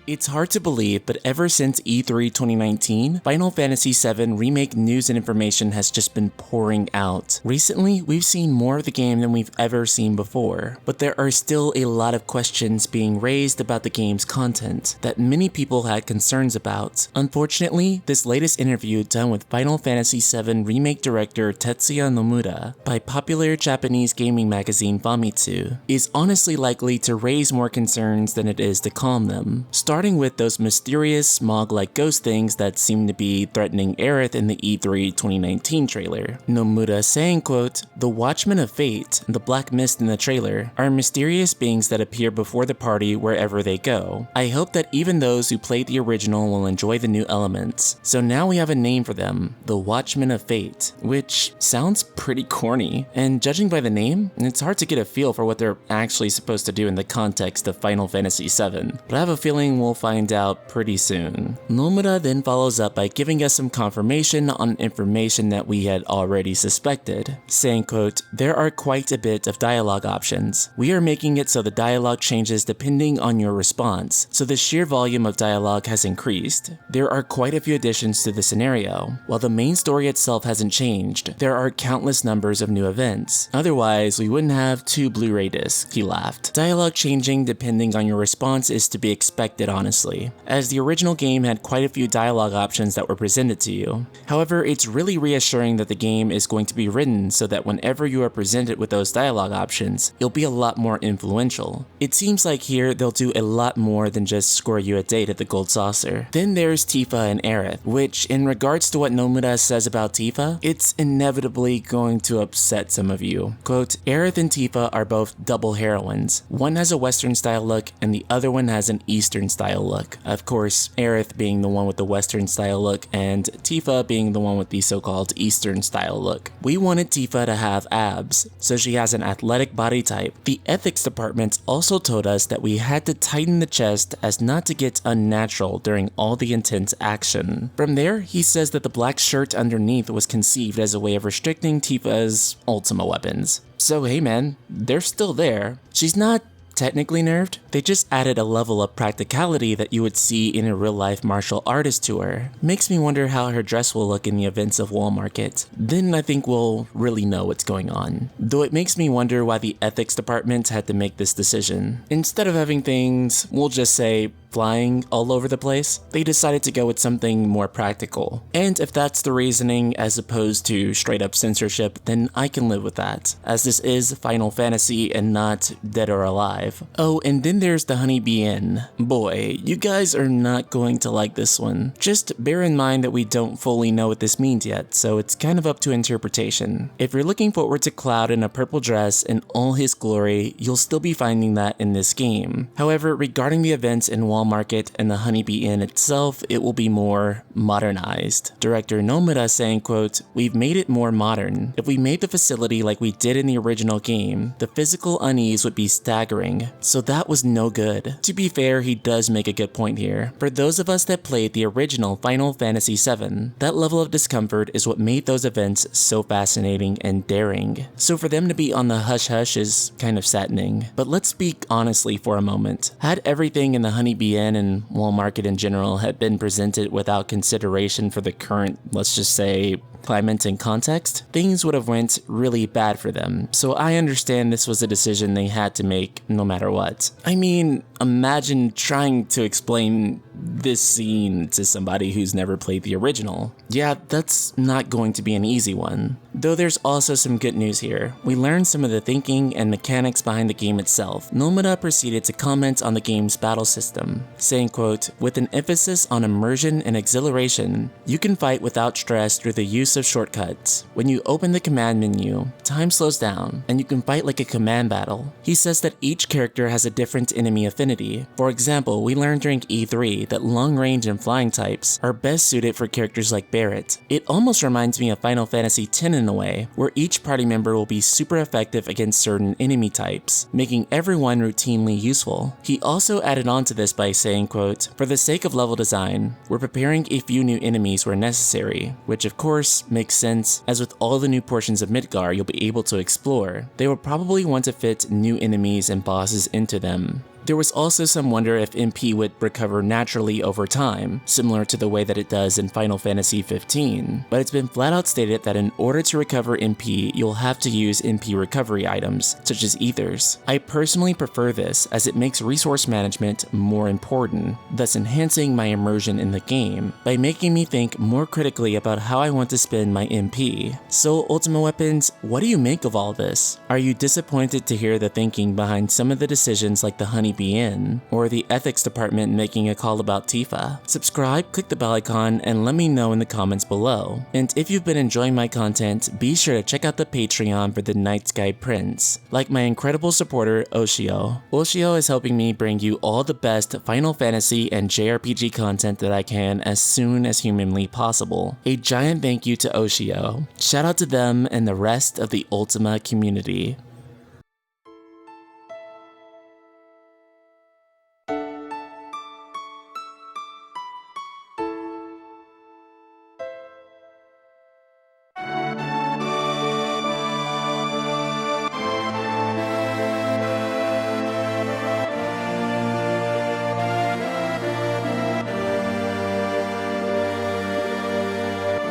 It's hard to believe, but ever since E3 2019, Final Fantasy VII Remake news and information has just been pouring out. Recently, we've seen more of the game than we've ever seen before, but there are still a lot of questions being raised about the game's content that many people had concerns about. Unfortunately, this latest interview done with Final Fantasy VII Remake Director Tetsuya Nomura by popular Japanese gaming magazine Famitsu is honestly likely to raise more concerns than it is to calm them. Starting with those mysterious smog-like ghost things that seem to be threatening Aerith in the E3 2019 trailer. Nomura saying, quote, "The Watchmen of Fate, the black mist in the trailer, are mysterious beings that appear before the party wherever they go. I hope that even those who played the original will enjoy the new elements. So now we have a name for them, the Watchmen of Fate," which sounds pretty corny. And judging by the name, it's hard to get a feel for what they're actually supposed to do in the context of Final Fantasy VII, but I have a feeling we'll find out pretty soon. Nomura then follows up by giving us some confirmation on information that we had already suspected, saying, quote, "There are quite a bit of dialogue options. We are making it so the dialogue changes depending on your response, so the sheer volume of dialogue has increased. There are quite a few additions to the scenario. While the main story itself hasn't changed, there are countless numbers of new events. Otherwise, we wouldn't have 2 Blu-ray discs," he laughed. Dialogue changing depending on your response is to be expected, honestly, as the original game had quite a few dialogue options that were presented to you. However, it's really reassuring that the game is going to be written so that whenever you are presented with those dialogue options, it'll be a lot more influential. It seems like here they'll do a lot more than just score you a date at the Gold Saucer. Then there's Tifa and Aerith, which in regards to what Nomura says about Tifa, it's inevitably going to upset some of you. Quote, "Aerith and Tifa are both double heroines. One has a Western style look and the other one has an Eastern style look." Of course, Aerith being the one with the Western style look and Tifa being the one with the so-called Eastern style look. "We wanted Tifa to have abs, so she has an athletic body type. The ethics department also told us that we had to tighten the chest as not to get unnatural during all the intense action." From there, he says that the black shirt underneath was conceived as a way of restricting Tifa's Ultima weapons. So hey man, they're still there. She's not technically nerfed, they just added a level of practicality that you would see in a real-life martial artist to her. Makes me wonder how her dress will look in the events of Wall Market. Then I think we'll really know what's going on. Though it makes me wonder why the ethics department had to make this decision. Instead of having things, we'll just say, flying all over the place, they decided to go with something more practical. And if that's the reasoning as opposed to straight up censorship, then I can live with that, as this is Final Fantasy and not Dead or Alive. Oh, and then there's the Honeybee Inn. Boy, you guys are not going to like this one. Just bear in mind that we don't fully know what this means yet, so it's kind of up to interpretation. If you're looking forward to Cloud in a purple dress in all his glory, you'll still be finding that in this game. However, regarding the events in Wall Market and the Honeybee Inn itself, it will be more modernized. Director Nomura saying, quote, "We've made it more modern. If we made the facility like we did in the original game, the physical unease would be staggering, so that was no good." To be fair, he does make a good point here. For those of us that played the original Final Fantasy VII, that level of discomfort is what made those events so fascinating and daring. So for them to be on the hush-hush is kind of saddening. But let's speak honestly for a moment. Had everything in the Honeybee Inn and Wall Market in general had been presented without consideration for the current, let's just say, climate and context, things would have went really bad for them. So I understand this was a decision they had to make no matter what. I mean, imagine trying to explain this scene to somebody who's never played the original. Yeah, that's not going to be an easy one. Though there's also some good news here. We learned some of the thinking and mechanics behind the game itself. Nomura proceeded to comment on the game's battle system, saying, quote, "With an emphasis on immersion and exhilaration, you can fight without stress through the use of shortcuts. When you open the command menu, time slows down, and you can fight like a command battle." He says that each character has a different enemy affinity. For example, we learned during E3 that long range and flying types are best suited for characters like Barret. It almost reminds me of Final Fantasy X in a way, where each party member will be super effective against certain enemy types, making everyone routinely useful. He also added on to this by saying, quote, "For the sake of level design, we're preparing a few new enemies where necessary," which of course makes sense, as with all the new portions of Midgar you'll be able to explore, they will probably want to fit new enemies and bosses into them. There was also some wonder if MP would recover naturally over time, similar to the way that it does in Final Fantasy 15, but it's been flat out stated that in order to recover MP, you'll have to use MP recovery items, such as ethers. I personally prefer this as it makes resource management more important, thus enhancing my immersion in the game by making me think more critically about how I want to spend my MP. So Ultima Weapons, what do you make of all this? Are you disappointed to hear the thinking behind some of the decisions like the Honeybee Inn, or the ethics department making a call about Tifa? Subscribe, click the bell icon, and let me know in the comments below. And if you've been enjoying my content, be sure to check out the Patreon for the Night Sky Prince, like my incredible supporter Oshio. Oshio is helping me bring you all the best Final Fantasy and JRPG content that I can as soon as humanly possible. A giant thank you to Oshio. Shout out to them and the rest of the Ultima community.